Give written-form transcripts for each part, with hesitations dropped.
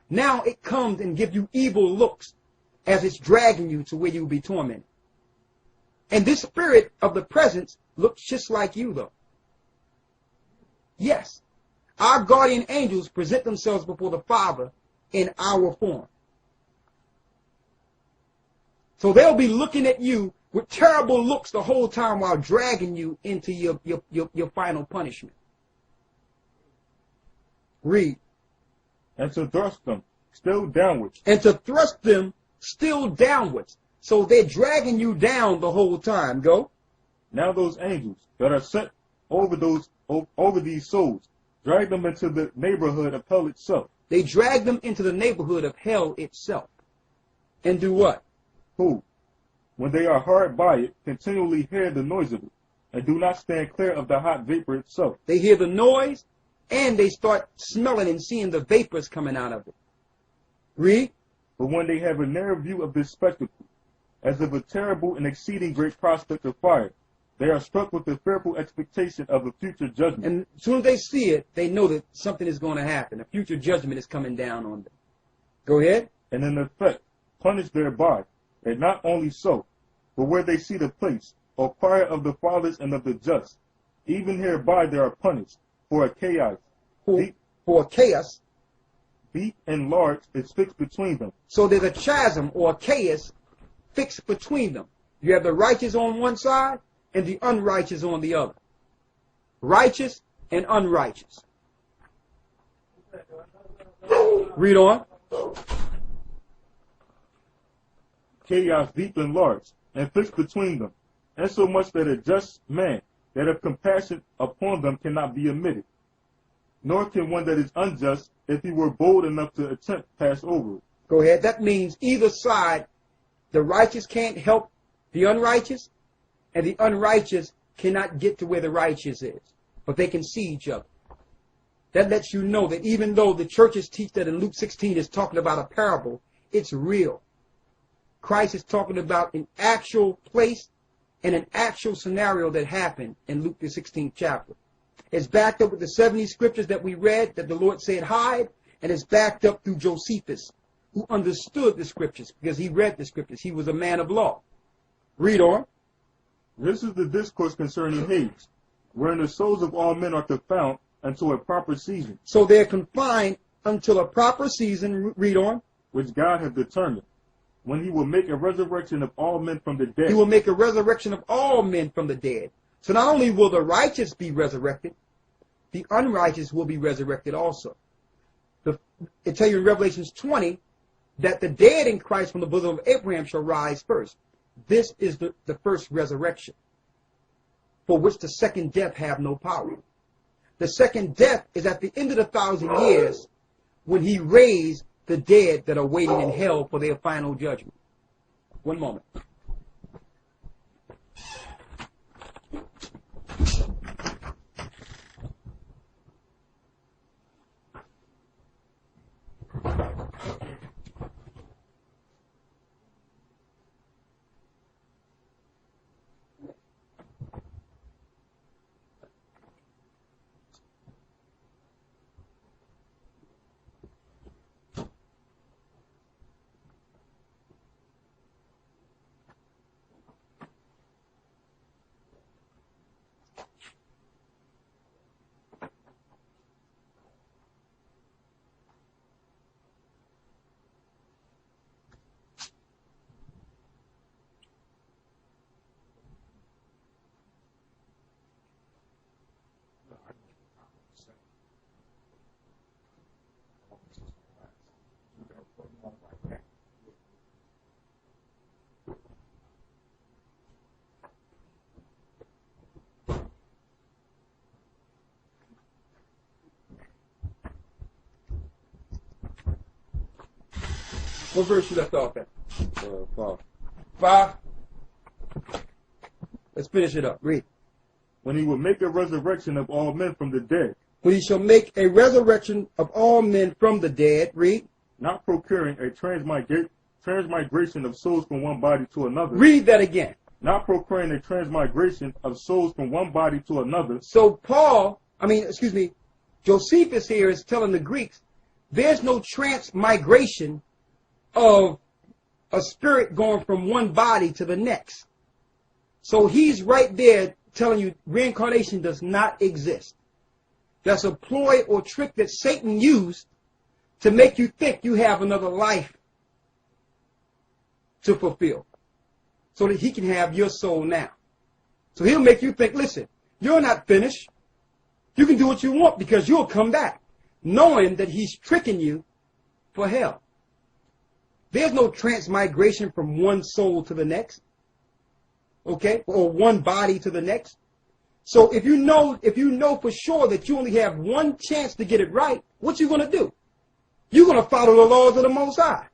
Now it comes and gives you evil looks as it's dragging you to where you will be tormented. And this spirit of the presence looks just like you, though. Yes, our guardian angels present themselves before the Father in our form. So they'll be looking at you with terrible looks the whole time while dragging you into your final punishment. Read. And to thrust them still downwards. And to thrust them still downwards. So they're dragging you down the whole time. Go. Now those angels that are sent over these souls, drag them into the neighborhood of hell itself. They drag them into the neighborhood of hell itself. And do what? Who, when they are hard by it, continually hear the noise of it, and do not stand clear of the hot vapor itself. They hear the noise, and they start smelling and seeing the vapors coming out of it. Read. But when they have a near view of this spectacle, as of a terrible and exceeding great prospect of fire, they are struck with the fearful expectation of a future judgment. And as soon as they see it, they know that something is going to happen. A future judgment is coming down on them. Go ahead. And in effect, punished thereby. And not only so, but where they see the place, or choir of the fathers and of the just, even hereby they are punished, for a chaos. For a chaos. Deep and large is fixed between them. So there's a chasm or a chaos fixed between them. You have the righteous on one side and the unrighteous on the other. Righteous and unrighteous. Read on. Chaos deep and large, and fixed between them, insomuch that a just man that have compassion upon them cannot be omitted, nor can one that is unjust, if he were bold enough to attempt, pass over it. Go ahead. That means either side, the righteous can't help the unrighteous, and the unrighteous cannot get to where the righteous is. But they can see each other. That lets you know that even though the churches teach that in Luke 16 is talking about a parable, it's real. Christ is talking about an actual place and an actual scenario that happened in Luke the 16th chapter. It's backed up with the 70 scriptures that we read that the Lord said hide, and it's backed up through Josephus, who understood the scriptures because he read the scriptures. He was a man of law. Read on. This is the discourse concerning Hades, wherein the souls of all men are confounded unto a proper season. So they're confined until a proper season. Read on. Which God hath determined, when he will make a resurrection of all men from the dead. He will make a resurrection of all men from the dead. So not only will the righteous be resurrected, the unrighteous will be resurrected also. It tells you in Revelation 20 that the dead in Christ from the bosom of Abraham shall rise first. This is the first resurrection, for which the second death have no power. The second death is at the end of the 1,000 years when he raised the dead that are waiting in hell for their final judgment. One moment. What verse you left off at? 5. 5? Let's finish it up. Read. When he will make a resurrection of all men from the dead. When he shall make a resurrection of all men from the dead. Read. Not procuring a transmigration of souls from one body to another. Read that again. Not procuring a transmigration of souls from one body to another. So Josephus here is telling the Greeks there's no transmigration of a spirit going from one body to the next. So he's right there telling you reincarnation does not exist. That's a ploy or trick that Satan used to make you think you have another life to fulfill, so that he can have your soul now. So he'll make you think, listen, you're not finished. You can do what you want because you'll come back, knowing that he's tricking you for hell. There's no transmigration from one soul to the next, okay, or one body to the next. So if you know for sure that you only have one chance to get it right, what you going to do? You're going to follow the laws of the Most High.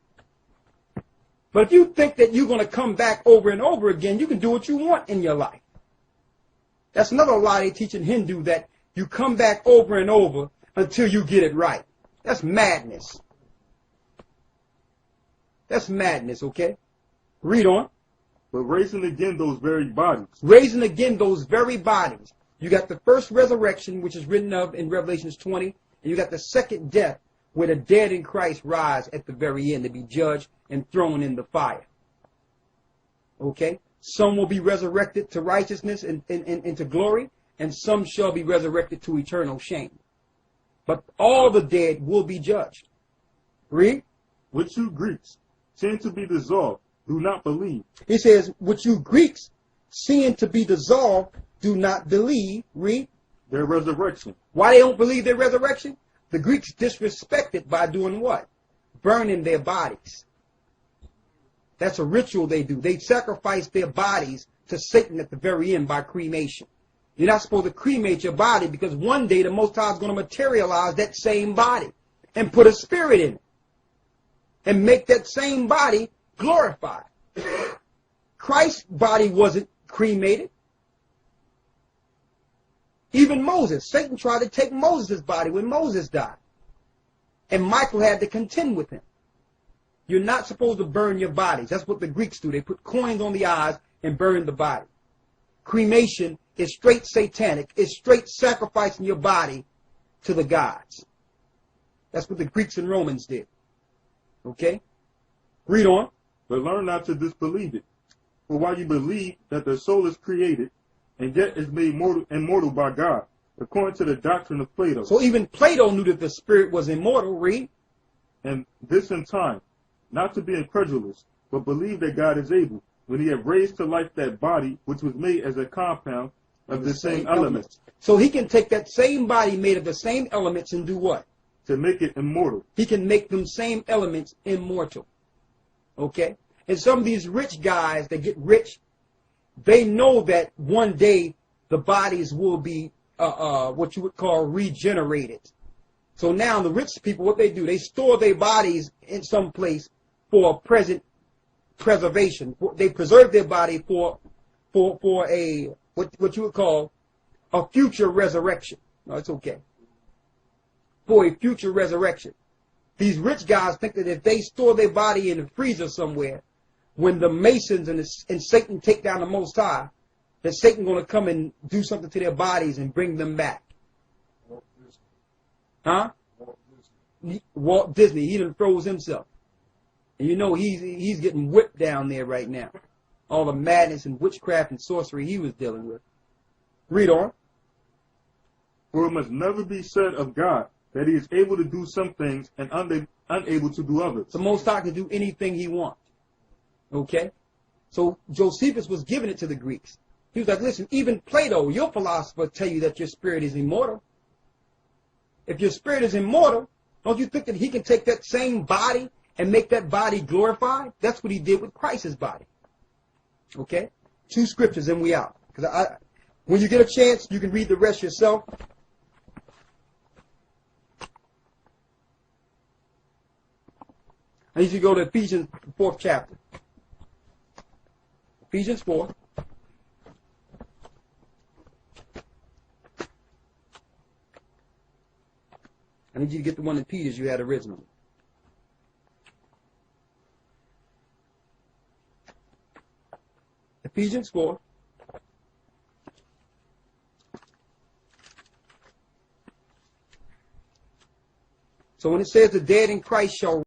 But if you think that you're going to come back over and over again, you can do what you want in your life. That's another lie they teach in Hindu, that you come back over and over until you get it right. That's madness. That's madness, okay? Read on. But raising again those very bodies. Raising again those very bodies. You got the first resurrection, which is written of in Revelations 20, and you got the second death, where the dead in Christ rise at the very end to be judged and thrown in the fire. Okay? Some will be resurrected to righteousness and to glory, and some shall be resurrected to eternal shame. But all the dead will be judged. Read. Which you Greeks, seeing to be dissolved, do not believe. He says, which you Greeks, seeing to be dissolved, do not believe. Read. Their resurrection. Why they don't believe their resurrection? The Greeks disrespected by doing what? Burning their bodies. That's a ritual they do. They sacrifice their bodies to Satan at the very end by cremation. You're not supposed to cremate your body because one day the Most High is going to materialize that same body and put a spirit in it and make that same body glorified. Christ's body wasn't cremated. Even Moses, Satan tried to take Moses' body when Moses died. And Michael had to contend with him. You're not supposed to burn your bodies. That's what the Greeks do. They put coins on the eyes and burn the body. Cremation is straight satanic. It's straight sacrificing your body to the gods. That's what the Greeks and Romans did. Okay? Read on. But learn not to disbelieve it. For while you believe that the soul is created, and yet is made immortal by God, according to the doctrine of Plato. So even Plato knew that the spirit was immortal. Read. And this in time, not to be incredulous, but believe that God is able, when he had raised to life that body which was made as a compound of the same elements. So he can take that same body made of the same elements and do what? To make it immortal. He can make them same elements immortal. Okay? And some of these rich guys that get rich, they know that one day the bodies will be what you would call regenerated. So now the rich people, what they do, they store their bodies in some place for present preservation. They preserve their body for a what you would call a future resurrection. No, it's okay. For a future resurrection. These rich guys think that if they store their body in a freezer somewhere, when the Masons and Satan take down the Most High, that Satan going to come and do something to their bodies and bring them back. Huh? Walt Disney, he done froze himself. And you know he's getting whipped down there right now. All the madness and witchcraft and sorcery he was dealing with. Read on. For it must never be said of God that he is able to do some things and unable to do others. The Most High can do anything he wants. Okay? So Josephus was giving it to the Greeks. He was like, listen, even Plato, your philosopher, tell you that your spirit is immortal. If your spirit is immortal, don't you think that he can take that same body and make that body glorified? That's what he did with Christ's body. Okay? 2 scriptures and we out. Because when you get a chance, you can read the rest yourself. I need you to go to Ephesians 4th chapter. Ephesians 4. I need you to get the one in Peter's you had originally. Ephesians 4. So when it says the dead in Christ shall